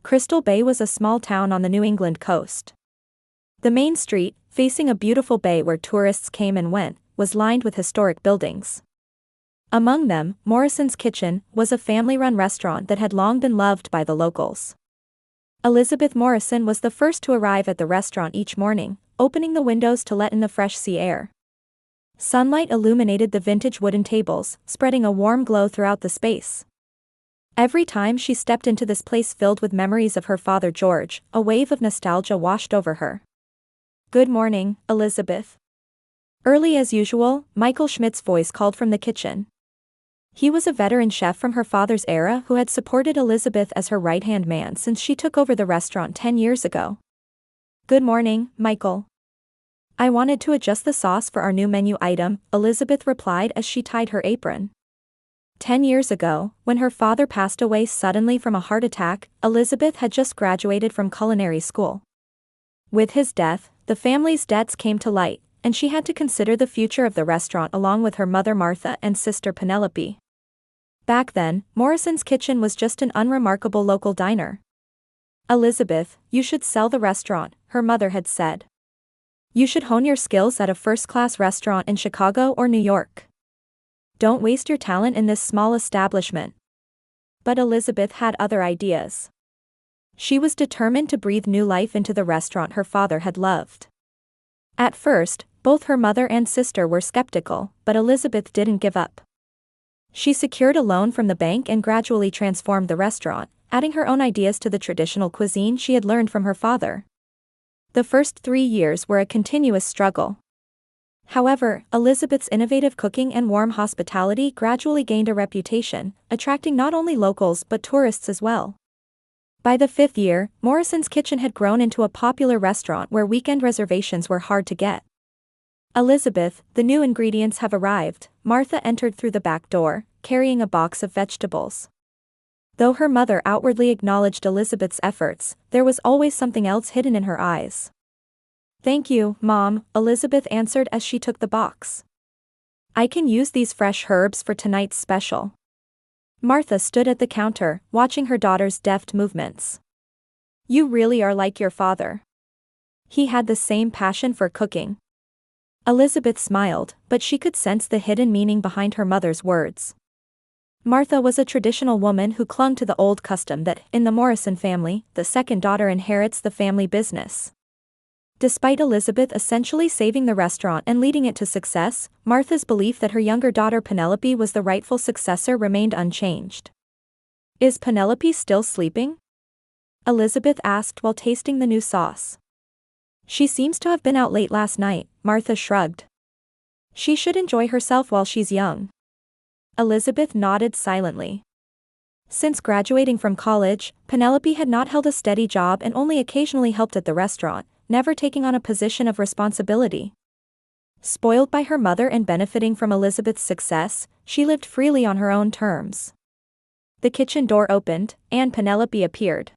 Crystal Bay was a small town on the New England coast. The main street, facing a beautiful bay where tourists came and went, was lined with historic buildings. Among them, Morrison's Kitchen was a family-run restaurant that had long been loved by the locals. Elizabeth Morrison was the first to arrive at the restaurant each morning, opening the windows to let in the fresh sea air. Sunlight illuminated the vintage wooden tables, spreading a warm glow throughout the space. Every time she stepped into this place filled with memories of her father George, a wave of nostalgia washed over her. "Good morning, Elizabeth." Early as usual, Michael Schmidt's voice called from the kitchen. He was a veteran chef from her father's era who had supported Elizabeth as her right-hand man since she took over the restaurant 10 years ago. "Good morning, Michael. I wanted to adjust the sauce for our new menu item," Elizabeth replied as she tied her apron. 10 years ago, when her father passed away suddenly from a heart attack, Elizabeth had just graduated from culinary school. With his death, the family's debts came to light, and she had to consider the future of the restaurant along with her mother Martha and sister Penelope. Back then, Morrison's Kitchen was just an unremarkable local diner. "Elizabeth, you should sell the restaurant," her mother had said. "You should hone your skills at a first-class restaurant in Chicago or New York. Don't waste your talent in this small establishment." But Elizabeth had other ideas. She was determined to breathe new life into the restaurant her father had loved. At first, both her mother and sister were skeptical, but Elizabeth didn't give up. She secured a loan from the bank and gradually transformed the restaurant, adding her own ideas to the traditional cuisine she had learned from her father. The first 3 years were a continuous struggle. However, Elizabeth's innovative cooking and warm hospitality gradually gained a reputation, attracting not only locals but tourists as well. By the 5th year, Morrison's Kitchen had grown into a popular restaurant where weekend reservations were hard to get. "Elizabeth, the new ingredients have arrived," Martha entered through the back door, carrying a box of vegetables. Though her mother outwardly acknowledged Elizabeth's efforts, there was always something else hidden in her eyes. "Thank you, Mom," Elizabeth answered as she took the box. "I can use these fresh herbs for tonight's special." Martha stood at the counter, watching her daughter's deft movements. "You really are like your father. He had the same passion for cooking." Elizabeth smiled, but she could sense the hidden meaning behind her mother's words. Martha was a traditional woman who clung to the old custom that, in the Morrison family, the second daughter inherits the family business. Despite Elizabeth essentially saving the restaurant and leading it to success, Martha's belief that her younger daughter Penelope was the rightful successor remained unchanged. "Is Penelope still sleeping?" Elizabeth asked while tasting the new sauce. "She seems to have been out late last night," Martha shrugged. "She should enjoy herself while she's young." Elizabeth nodded silently. Since graduating from college, Penelope had not held a steady job and only occasionally helped at the restaurant, never taking on a position of responsibility. Spoiled by her mother and benefiting from Elizabeth's success, she lived freely on her own terms. The kitchen door opened, and Penelope appeared.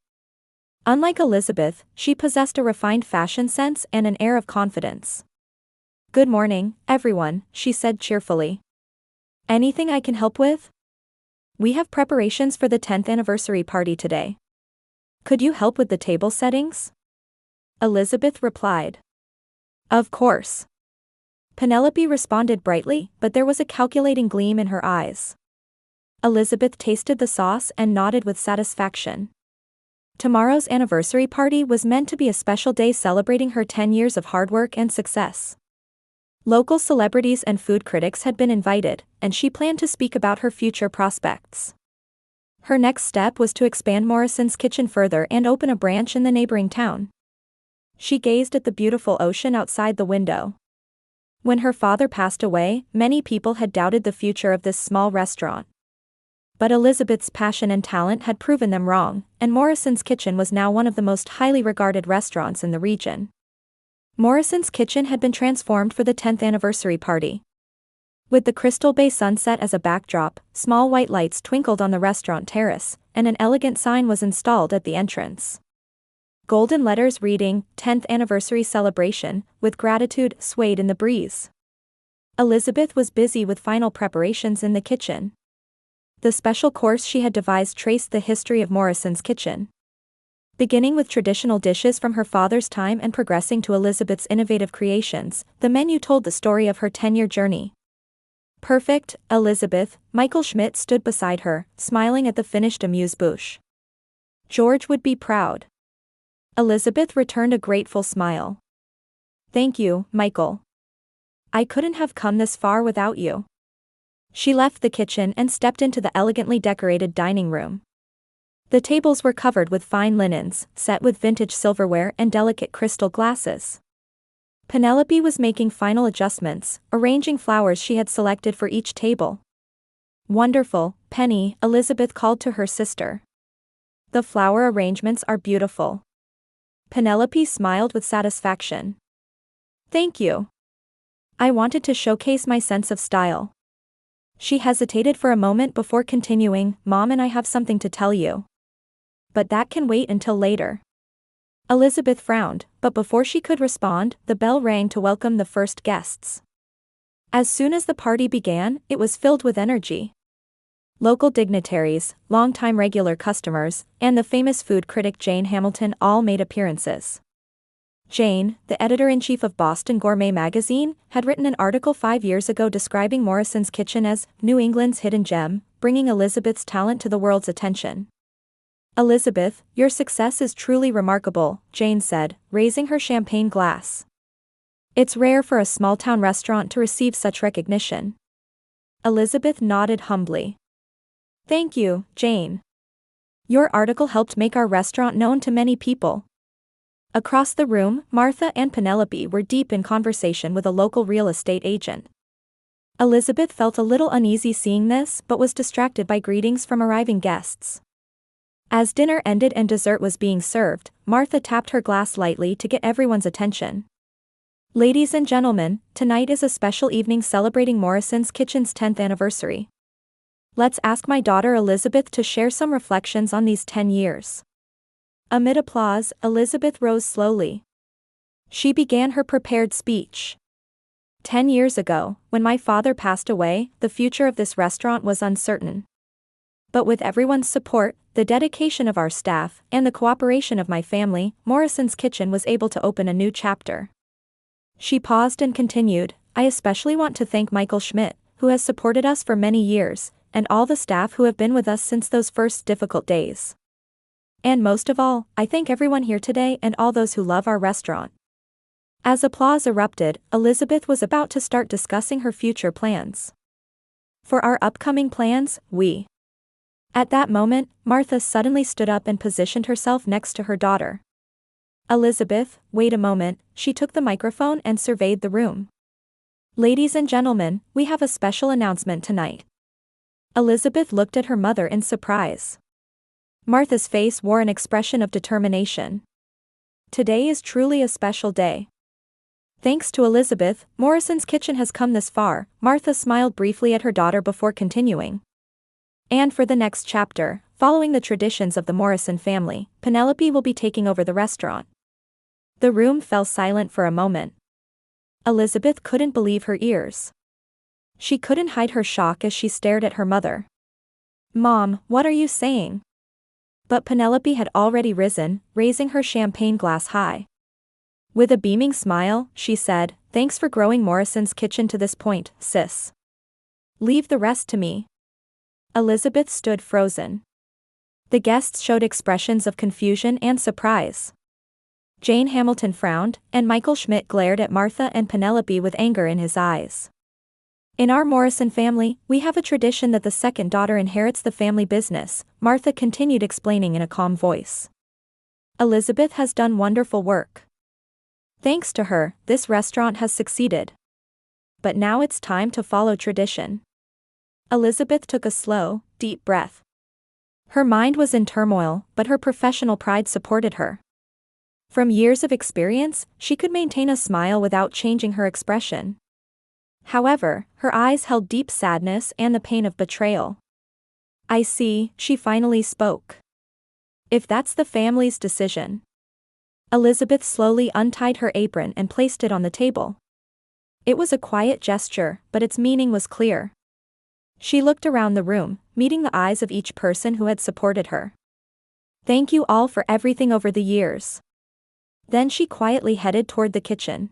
Unlike Elizabeth, she possessed a refined fashion sense and an air of confidence. "Good morning, everyone," she said cheerfully. "Anything I can help with? We have preparations for the 10th anniversary party today. Could you help with the table settings?" Elizabeth replied. "Of course." Penelope responded brightly, but there was a calculating gleam in her eyes. Elizabeth tasted the sauce and nodded with satisfaction. Tomorrow's anniversary party was meant to be a special day celebrating her 10 years of hard work and success. Local celebrities and food critics had been invited, and she planned to speak about her future prospects. Her next step was to expand Morrison's Kitchen further and open a branch in the neighboring town. She gazed at the beautiful ocean outside the window. When her father passed away, many people had doubted the future of this small restaurant. But Elizabeth's passion and talent had proven them wrong, and Morrison's Kitchen was now one of the most highly regarded restaurants in the region. Morrison's Kitchen had been transformed for the 10th anniversary party. With the Crystal Bay sunset as a backdrop, small white lights twinkled on the restaurant terrace, and an elegant sign was installed at the entrance. Golden letters reading, 10th Anniversary Celebration, with gratitude, swayed in the breeze. Elizabeth was busy with final preparations in the kitchen. The special course she had devised traced the history of Morrison's Kitchen. Beginning with traditional dishes from her father's time and progressing to Elizabeth's innovative creations, the menu told the story of her 10-year journey. Perfect, Elizabeth, Michael Schmidt stood beside her, smiling at the finished amuse-bouche. George would be proud. Elizabeth returned a grateful smile. Thank you, Michael. I couldn't have come this far without you. She left the kitchen and stepped into the elegantly decorated dining room. The tables were covered with fine linens, set with vintage silverware and delicate crystal glasses. Penelope was making final adjustments, arranging flowers she had selected for each table. Wonderful, Penny, Elizabeth called to her sister. The flower arrangements are beautiful. Penelope smiled with satisfaction. Thank you. I wanted to showcase my sense of style. She hesitated for a moment before continuing, Mom and I have something to tell you. But that can wait until later. Elizabeth frowned, but before she could respond, the bell rang to welcome the first guests. As soon as the party began, it was filled with energy. Local dignitaries, longtime regular customers, and the famous food critic Jane Hamilton all made appearances. Jane, the editor-in-chief of Boston Gourmet magazine, had written an article 5 years ago describing Morrison's kitchen as New England's hidden gem, bringing Elizabeth's talent to the world's attention. Elizabeth, your success is truly remarkable, Jane said, raising her champagne glass. It's rare for a small-town restaurant to receive such recognition. Elizabeth nodded humbly. Thank you, Jane. Your article helped make our restaurant known to many people. Across the room, Martha and Penelope were deep in conversation with a local real estate agent. Elizabeth felt a little uneasy seeing this but was distracted by greetings from arriving guests. As dinner ended and dessert was being served, Martha tapped her glass lightly to get everyone's attention. Ladies and gentlemen, tonight is a special evening celebrating Morrison's Kitchen's 10th anniversary. Let's ask my daughter Elizabeth to share some reflections on these 10 years. Amid applause, Elizabeth rose slowly. She began her prepared speech. 10 years ago, when my father passed away, the future of this restaurant was uncertain. But with everyone's support, the dedication of our staff, and the cooperation of my family, Morrison's Kitchen was able to open a new chapter. She paused and continued, I especially want to thank Michael Schmidt, who has supported us for many years, and all the staff who have been with us since those first difficult days. And most of all, I thank everyone here today and all those who love our restaurant. As applause erupted, Elizabeth was about to start discussing her future plans. For our upcoming plans, At that moment, Martha suddenly stood up and positioned herself next to her daughter. Elizabeth, wait a moment, she took the microphone and surveyed the room. Ladies and gentlemen, we have a special announcement tonight. Elizabeth looked at her mother in surprise. Martha's face wore an expression of determination. Today is truly a special day. Thanks to Elizabeth, Morrison's Kitchen has come this far, Martha smiled briefly at her daughter before continuing. And for the next chapter, following the traditions of the Morrison family, Penelope will be taking over the restaurant. The room fell silent for a moment. Elizabeth couldn't believe her ears. She couldn't hide her shock as she stared at her mother. Mom, what are you saying? But Penelope had already risen, raising her champagne glass high. With a beaming smile, she said, thanks for growing Morrison's Kitchen to this point, sis. Leave the rest to me. Elizabeth stood frozen. The guests showed expressions of confusion and surprise. Jane Hamilton frowned, and Michael Schmidt glared at Martha and Penelope with anger in his eyes. In our Morrison family, we have a tradition that the second daughter inherits the family business, Martha continued explaining in a calm voice. Elizabeth has done wonderful work. Thanks to her, this restaurant has succeeded. But now it's time to follow tradition. Elizabeth took a slow, deep breath. Her mind was in turmoil, but her professional pride supported her. From years of experience, she could maintain a smile without changing her expression. However, her eyes held deep sadness and the pain of betrayal. I see, she finally spoke. If that's the family's decision. Elizabeth slowly untied her apron and placed it on the table. It was a quiet gesture, but its meaning was clear. She looked around the room, meeting the eyes of each person who had supported her. Thank you all for everything over the years. Then she quietly headed toward the kitchen.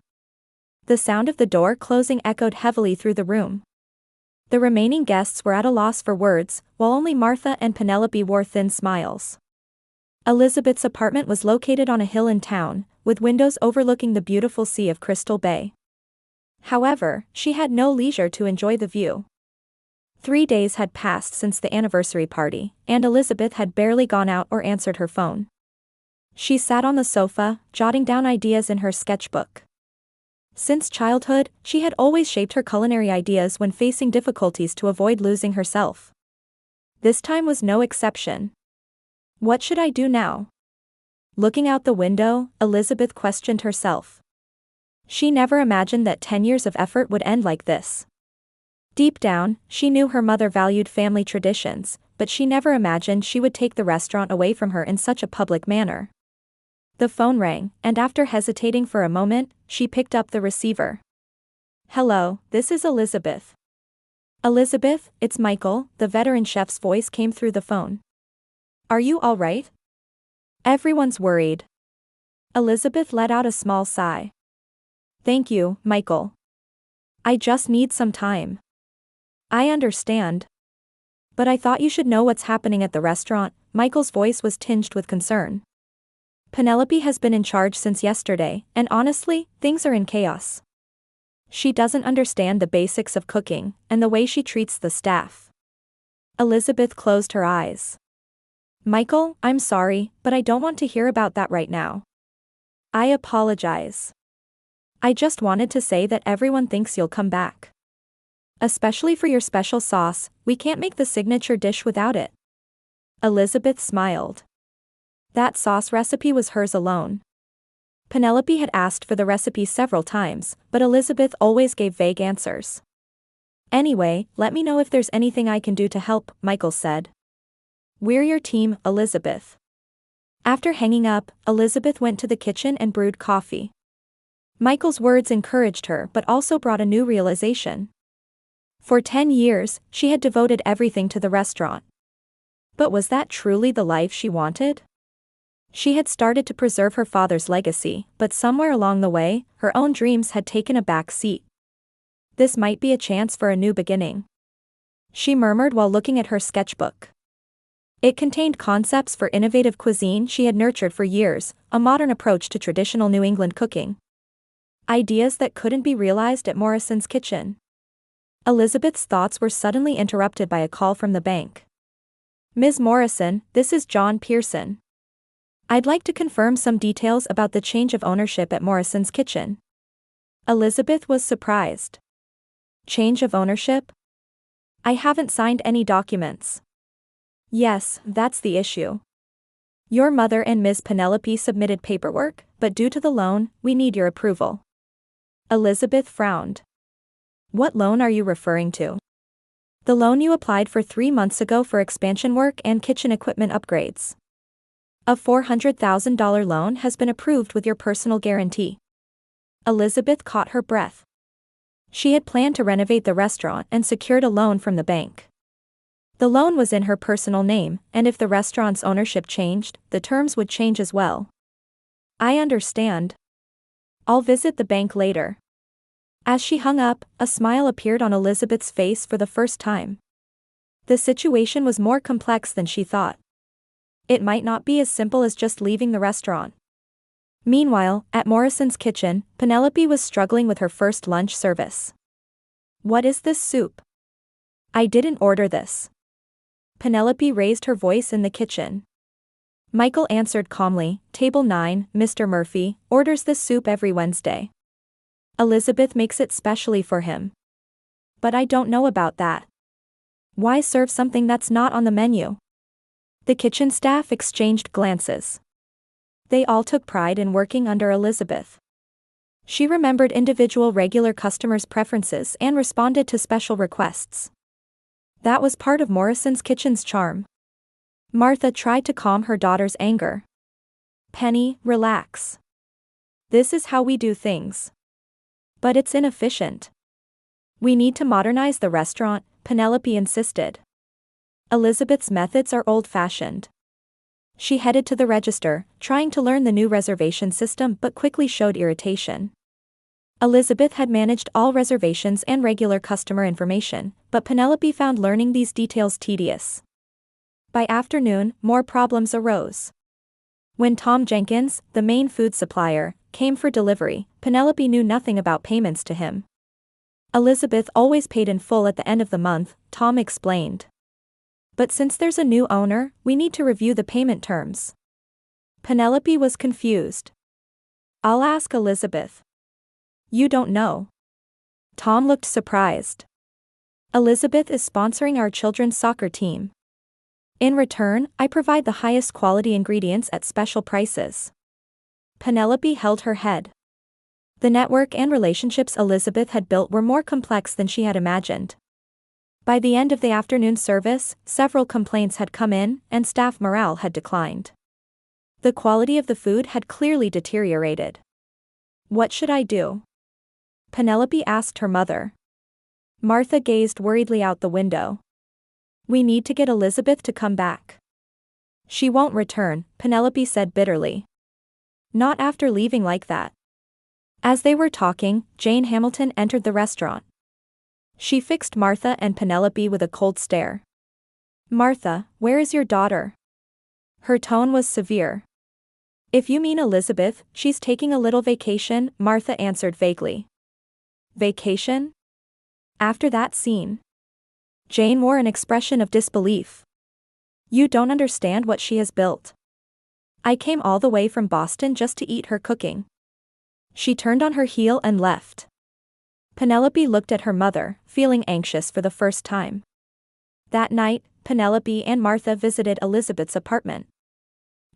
The sound of the door closing echoed heavily through the room. The remaining guests were at a loss for words, while only Martha and Penelope wore thin smiles. Elizabeth's apartment was located on a hill in town, with windows overlooking the beautiful sea of Crystal Bay. However, she had no leisure to enjoy the view. 3 days had passed since the anniversary party, and Elizabeth had barely gone out or answered her phone. She sat on the sofa, jotting down ideas in her sketchbook. Since childhood, she had always shaped her culinary ideas when facing difficulties to avoid losing herself. This time was no exception. What should I do now? Looking out the window, Elizabeth questioned herself. She never imagined that 10 years of effort would end like this. Deep down, she knew her mother valued family traditions, but she never imagined she would take the restaurant away from her in such a public manner. The phone rang, and after hesitating for a moment, she picked up the receiver. Hello, this is Elizabeth. Elizabeth, it's Michael, the veteran chef's voice came through the phone. Are you all right? Everyone's worried. Elizabeth let out a small sigh. Thank you, Michael. I just need some time. I understand. But I thought you should know what's happening at the restaurant. Michael's voice was tinged with concern. Penelope has been in charge since yesterday, and honestly, things are in chaos. She doesn't understand the basics of cooking, and the way she treats the staff. Elizabeth closed her eyes. Michael, I'm sorry, but I don't want to hear about that right now. I apologize. I just wanted to say that everyone thinks you'll come back. Especially for your special sauce, we can't make the signature dish without it. Elizabeth smiled. That sauce recipe was hers alone. Penelope had asked for the recipe several times, but Elizabeth always gave vague answers. Anyway, let me know if there's anything I can do to help, Michael said. We're your team, Elizabeth. After hanging up, Elizabeth went to the kitchen and brewed coffee. Michael's words encouraged her but also brought a new realization. For 10 years, she had devoted everything to the restaurant. But was that truly the life she wanted? She had started to preserve her father's legacy, but somewhere along the way, her own dreams had taken a back seat. This might be a chance for a new beginning. She murmured while looking at her sketchbook. It contained concepts for innovative cuisine she had nurtured for years, a modern approach to traditional New England cooking. Ideas that couldn't be realized at Morrison's kitchen. Elizabeth's thoughts were suddenly interrupted by a call from the bank. Ms. Morrison, this is John Pearson. I'd like to confirm some details about the change of ownership at Morrison's kitchen. Elizabeth was surprised. Change of ownership? I haven't signed any documents. Yes, that's the issue. Your mother and Ms. Penelope submitted paperwork, but due to the loan, we need your approval. Elizabeth frowned. What loan are you referring to? The loan you applied for 3 months ago for expansion work and kitchen equipment upgrades. A $400,000 loan has been approved with your personal guarantee. Elizabeth caught her breath. She had planned to renovate the restaurant and secured a loan from the bank. The loan was in her personal name, and if the restaurant's ownership changed, the terms would change as well. I understand. I'll visit the bank later. As she hung up, a smile appeared on Elizabeth's face for the first time. The situation was more complex than she thought. It might not be as simple as just leaving the restaurant. Meanwhile, at Morrison's kitchen, Penelope was struggling with her first lunch service. What is this soup? I didn't order this. Penelope raised her voice in the kitchen. Michael answered calmly, Table 9, Mr. Murphy, orders this soup every Wednesday. Elizabeth makes it specially for him. But I don't know about that. Why serve something that's not on the menu? The kitchen staff exchanged glances. They all took pride in working under Elizabeth. She remembered individual regular customers' preferences and responded to special requests. That was part of Morrison's kitchen's charm. Martha tried to calm her daughter's anger. Penny, relax. This is how we do things. But it's inefficient. We need to modernize the restaurant, Penelope insisted. Elizabeth's methods are old-fashioned. She headed to the register, trying to learn the new reservation system but quickly showed irritation. Elizabeth had managed all reservations and regular customer information, but Penelope found learning these details tedious. By afternoon, more problems arose. When Tom Jenkins, the main food supplier, came for delivery, Penelope knew nothing about payments to him. Elizabeth always paid in full at the end of the month, Tom explained. But since there's a new owner, we need to review the payment terms. Penelope was confused. I'll ask Elizabeth. You don't know. Tom looked surprised. Elizabeth is sponsoring our children's soccer team. In return, I provide the highest quality ingredients at special prices. Penelope held her head. The network and relationships Elizabeth had built were more complex than she had imagined. By the end of the afternoon service, several complaints had come in, and staff morale had declined. The quality of the food had clearly deteriorated. What should I do? Penelope asked her mother. Martha gazed worriedly out the window. We need to get Elizabeth to come back. She won't return, Penelope said bitterly. Not after leaving like that. As they were talking, Jane Hamilton entered the restaurant. She fixed Martha and Penelope with a cold stare. Martha, where is your daughter? Her tone was severe. If you mean Elizabeth, she's taking a little vacation, Martha answered vaguely. Vacation? After that scene. Jane wore an expression of disbelief. You don't understand what she has built. I came all the way from Boston just to eat her cooking. She turned on her heel and left. Penelope looked at her mother, feeling anxious for the first time. That night, Penelope and Martha visited Elizabeth's apartment.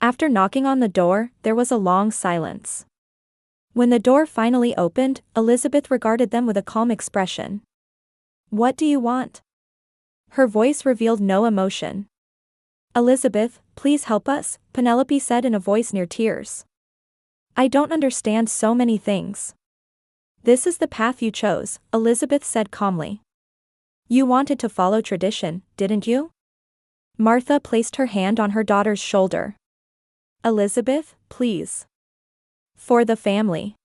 After knocking on the door, there was a long silence. When the door finally opened, Elizabeth regarded them with a calm expression. What do you want? Her voice revealed no emotion. Elizabeth, please help us, Penelope said in a voice near tears. I don't understand so many things. This is the path you chose, Elizabeth said calmly. You wanted to follow tradition, didn't you? Martha placed her hand on her daughter's shoulder. Elizabeth, please. For the family.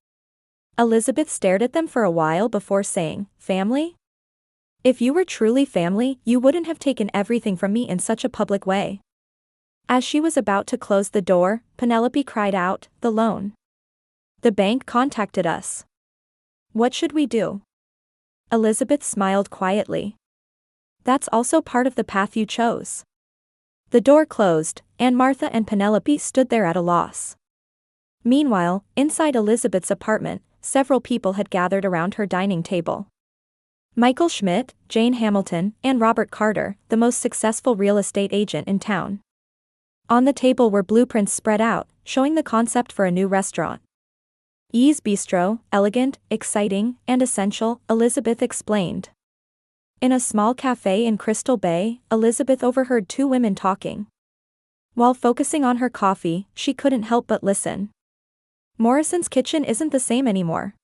Elizabeth stared at them for a while before saying, Family? If you were truly family, you wouldn't have taken everything from me in such a public way. As she was about to close the door, Penelope cried out, The loan. The bank contacted us. What should we do? Elizabeth smiled quietly. That's also part of the path you chose. The door closed, and Martha and Penelope stood there at a loss. Meanwhile, inside Elizabeth's apartment, several people had gathered around her dining table. Michael Schmidt, Jane Hamilton, and Robert Carter, the most successful real estate agent in town. On the table were blueprints spread out, showing the concept for a new restaurant. Ease Bistro, elegant, exciting, and essential, Elizabeth explained. In a small cafe in Crystal Bay, Elizabeth overheard two women talking. While focusing on her coffee, she couldn't help but listen. Morrison's kitchen isn't the same anymore.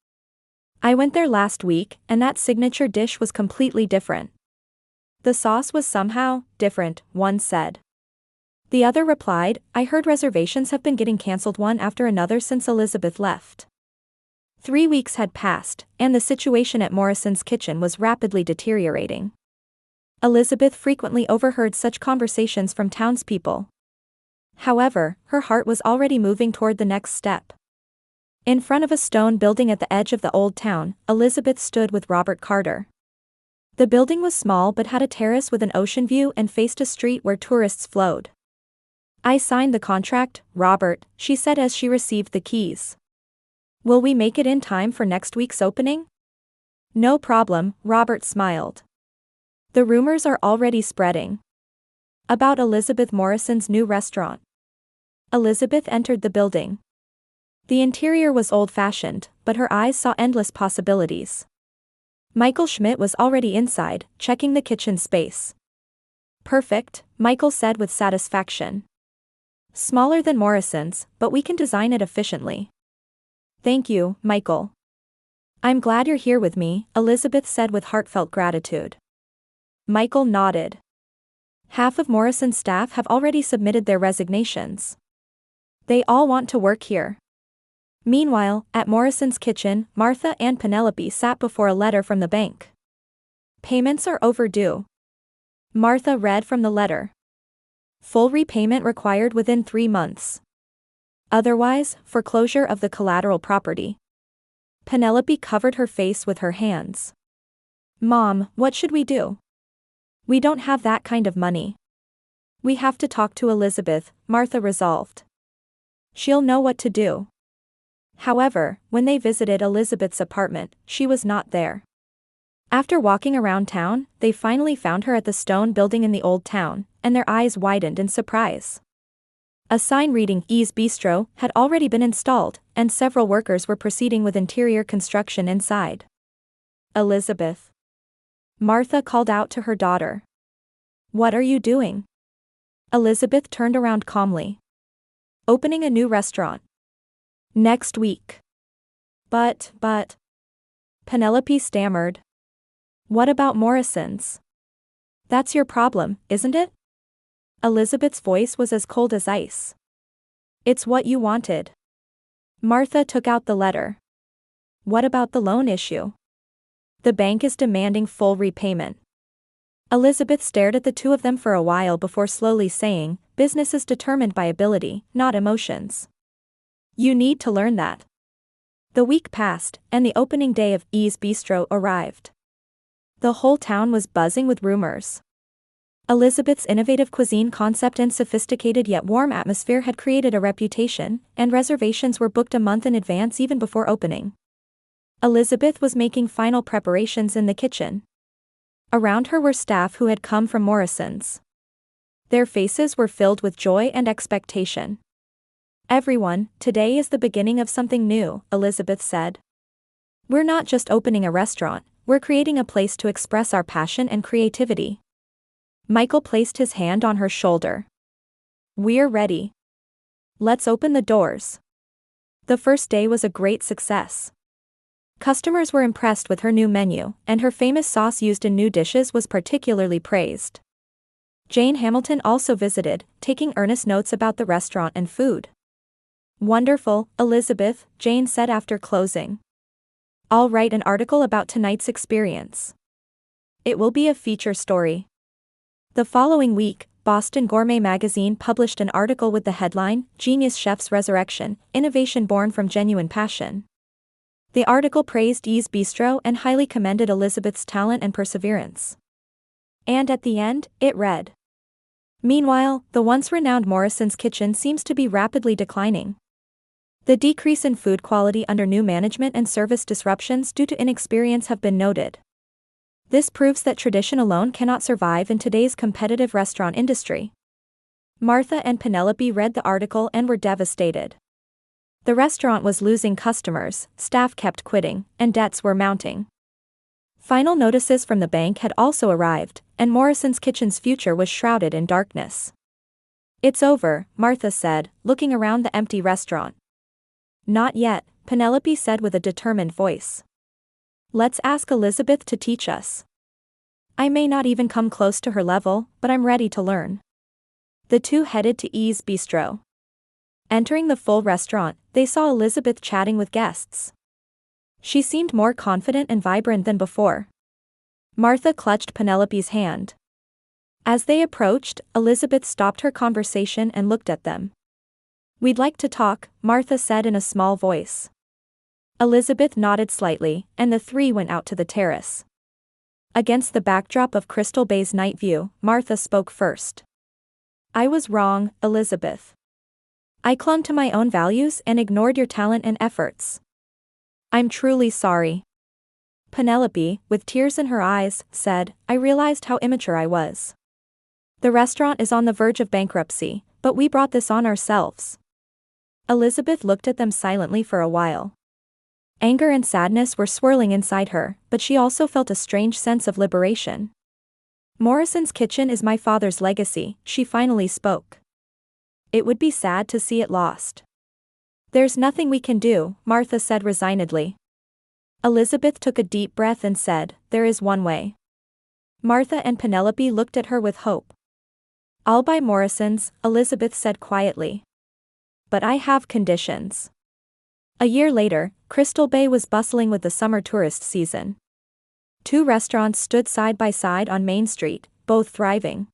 I went there last week, and that signature dish was completely different. The sauce was somehow different, one said. The other replied, I heard reservations have been getting cancelled one after another since Elizabeth left. 3 weeks had passed, and the situation at Morrison's kitchen was rapidly deteriorating. Elizabeth frequently overheard such conversations from townspeople. However, her heart was already moving toward the next step. In front of a stone building at the edge of the old town, Elizabeth stood with Robert Carter. The building was small but had a terrace with an ocean view and faced a street where tourists flowed. I signed the contract, Robert, she said as she received the keys. Will we make it in time for next week's opening? No problem, Robert smiled. The rumors are already spreading. About Elizabeth Morrison's new restaurant. Elizabeth entered the building. The interior was old-fashioned, but her eyes saw endless possibilities. Michael Schmidt was already inside, checking the kitchen space. Perfect, Michael said with satisfaction. Smaller than Morrison's, but we can design it efficiently. Thank you, Michael. I'm glad you're here with me, Elizabeth said with heartfelt gratitude. Michael nodded. Half of Morrison's staff have already submitted their resignations. They all want to work here. Meanwhile, at Morrison's kitchen, Martha and Penelope sat before a letter from the bank. Payments are overdue. Martha read from the letter. Full repayment required within 3 months. Otherwise, foreclosure of the collateral property. Penelope covered her face with her hands. Mom, what should we do? We don't have that kind of money. We have to talk to Elizabeth, Martha resolved. She'll know what to do. However, when they visited Elizabeth's apartment, she was not there. After walking around town, they finally found her at the stone building in the old town, and their eyes widened in surprise. A sign reading E's Bistro had already been installed, and several workers were proceeding with interior construction inside. Elizabeth. Martha called out to her daughter. What are you doing? Elizabeth turned around calmly. Opening a new restaurant. Next week. But. Penelope stammered. What about Morrison's? That's your problem, isn't it? Elizabeth's voice was as cold as ice. It's what you wanted. Martha took out the letter. What about the loan issue? The bank is demanding full repayment. Elizabeth stared at the two of them for a while before slowly saying, business is determined by ability, not emotions. You need to learn that. The week passed, and the opening day of E's Bistro arrived. The whole town was buzzing with rumors. Elizabeth's innovative cuisine concept and sophisticated yet warm atmosphere had created a reputation, and reservations were booked a month in advance even before opening. Elizabeth was making final preparations in the kitchen. Around her were staff who had come from Morrison's. Their faces were filled with joy and expectation. Everyone, today is the beginning of something new, Elizabeth said. We're not just opening a restaurant, we're creating a place to express our passion and creativity. Michael placed his hand on her shoulder. We're ready. Let's open the doors. The first day was a great success. Customers were impressed with her new menu, and her famous sauce used in new dishes was particularly praised. Jane Hamilton also visited, taking earnest notes about the restaurant and food. Wonderful, Elizabeth, Jane said after closing. I'll write an article about tonight's experience. It will be a feature story. The following week, Boston Gourmet magazine published an article with the headline, Genius Chef's Resurrection, Innovation Born from Genuine Passion. The article praised E's Bistro and highly commended Elizabeth's talent and perseverance. And at the end, it read. Meanwhile, the once-renowned Morrison's kitchen seems to be rapidly declining. The decrease in food quality under new management and service disruptions due to inexperience have been noted. This proves that tradition alone cannot survive in today's competitive restaurant industry. Martha and Penelope read the article and were devastated. The restaurant was losing customers, staff kept quitting, and debts were mounting. Final notices from the bank had also arrived, and Morrison's kitchen's future was shrouded in darkness. It's over, Martha said, looking around the empty restaurant. Not yet, Penelope said with a determined voice. Let's ask Elizabeth to teach us. I may not even come close to her level, but I'm ready to learn. The two headed to E's Bistro. Entering the full restaurant, they saw Elizabeth chatting with guests. She seemed more confident and vibrant than before. Martha clutched Penelope's hand. As they approached, Elizabeth stopped her conversation and looked at them. We'd like to talk, Martha said in a small voice. Elizabeth nodded slightly, and the three went out to the terrace. Against the backdrop of Crystal Bay's night view, Martha spoke first. I was wrong, Elizabeth. I clung to my own values and ignored your talent and efforts. I'm truly sorry. Penelope, with tears in her eyes, said, I realized how immature I was. The restaurant is on the verge of bankruptcy, but we brought this on ourselves. Elizabeth looked at them silently for a while. Anger and sadness were swirling inside her, but she also felt a strange sense of liberation. Morrison's kitchen is my father's legacy, she finally spoke. It would be sad to see it lost. There's nothing we can do, Martha said resignedly. Elizabeth took a deep breath and said, there is one way. Martha and Penelope looked at her with hope. "I'll buy Morrison's," Elizabeth said quietly. "But I have conditions." A year later, Crystal Bay was bustling with the summer tourist season. Two restaurants stood side by side on Main Street, both thriving.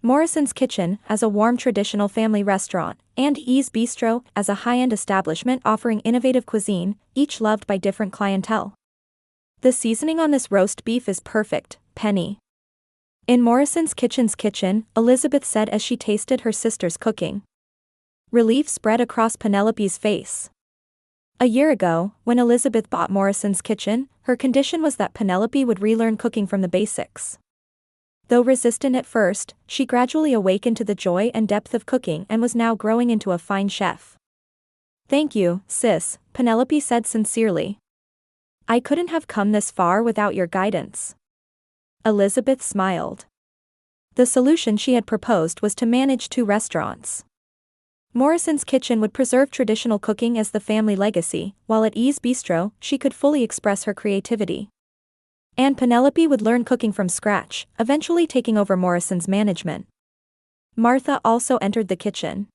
Morrison's Kitchen as a warm traditional family restaurant, and E's Bistro as a high-end establishment offering innovative cuisine, each loved by different clientele. "The seasoning on this roast beef is perfect, Penny." In Morrison's Kitchen's kitchen, Elizabeth said as she tasted her sister's cooking. Relief spread across Penelope's face. A year ago, when Elizabeth bought Morrison's Kitchen, her condition was that Penelope would relearn cooking from the basics. Though resistant at first, she gradually awakened to the joy and depth of cooking and was now growing into a fine chef. "Thank you, sis," Penelope said sincerely. "I couldn't have come this far without your guidance." Elizabeth smiled. The solution she had proposed was to manage two restaurants. Morrison's Kitchen would preserve traditional cooking as the family legacy, while at E's Bistro, she could fully express her creativity. And Penelope would learn cooking from scratch, eventually taking over Morrison's management. Martha also entered the kitchen.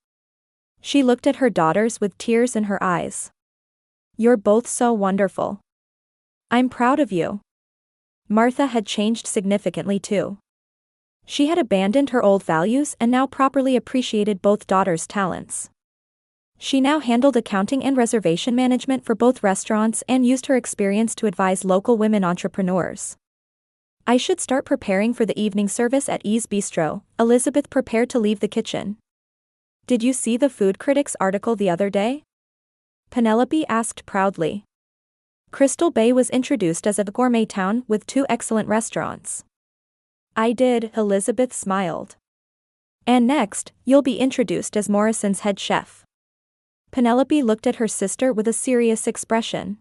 She looked at her daughters with tears in her eyes. "You're both so wonderful. I'm proud of you." Martha had changed significantly too. She had abandoned her old values and now properly appreciated both daughters' talents. She now handled accounting and reservation management for both restaurants and used her experience to advise local women entrepreneurs. "I should start preparing for the evening service at E's Bistro," Elizabeth prepared to leave the kitchen. "Did you see the food critics article the other day?" Penelope asked proudly. Crystal Bay was introduced as a gourmet town with two excellent restaurants. "I did," Elizabeth smiled. "And next, you'll be introduced as Morrison's head chef." Penelope looked at her sister with a serious expression.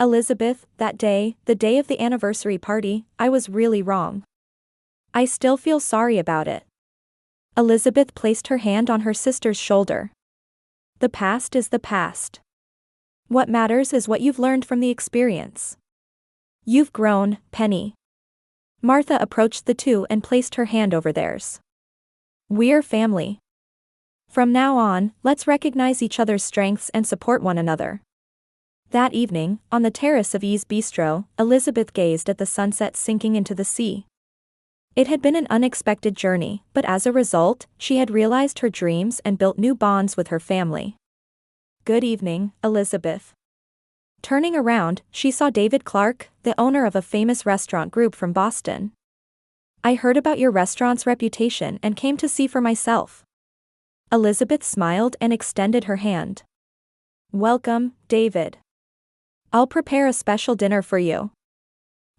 "Elizabeth, that day, the day of the anniversary party, I was really wrong. I still feel sorry about it." Elizabeth placed her hand on her sister's shoulder. "The past is the past. What matters is what you've learned from the experience. You've grown, Penny." Martha approached the two and placed her hand over theirs. "We're family. From now on, let's recognize each other's strengths and support one another." That evening, on the terrace of E's Bistro, Elizabeth gazed at the sunset sinking into the sea. It had been an unexpected journey, but as a result, she had realized her dreams and built new bonds with her family. "Good evening, Elizabeth." Turning around, she saw David Clark, the owner of a famous restaurant group from Boston. "I heard about your restaurant's reputation and came to see for myself." Elizabeth smiled and extended her hand. "Welcome, David. I'll prepare a special dinner for you."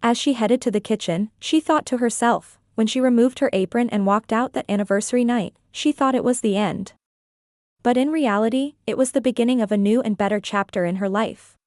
As she headed to the kitchen, she thought to herself, when she removed her apron and walked out that anniversary night, she thought it was the end. But in reality, it was the beginning of a new and better chapter in her life.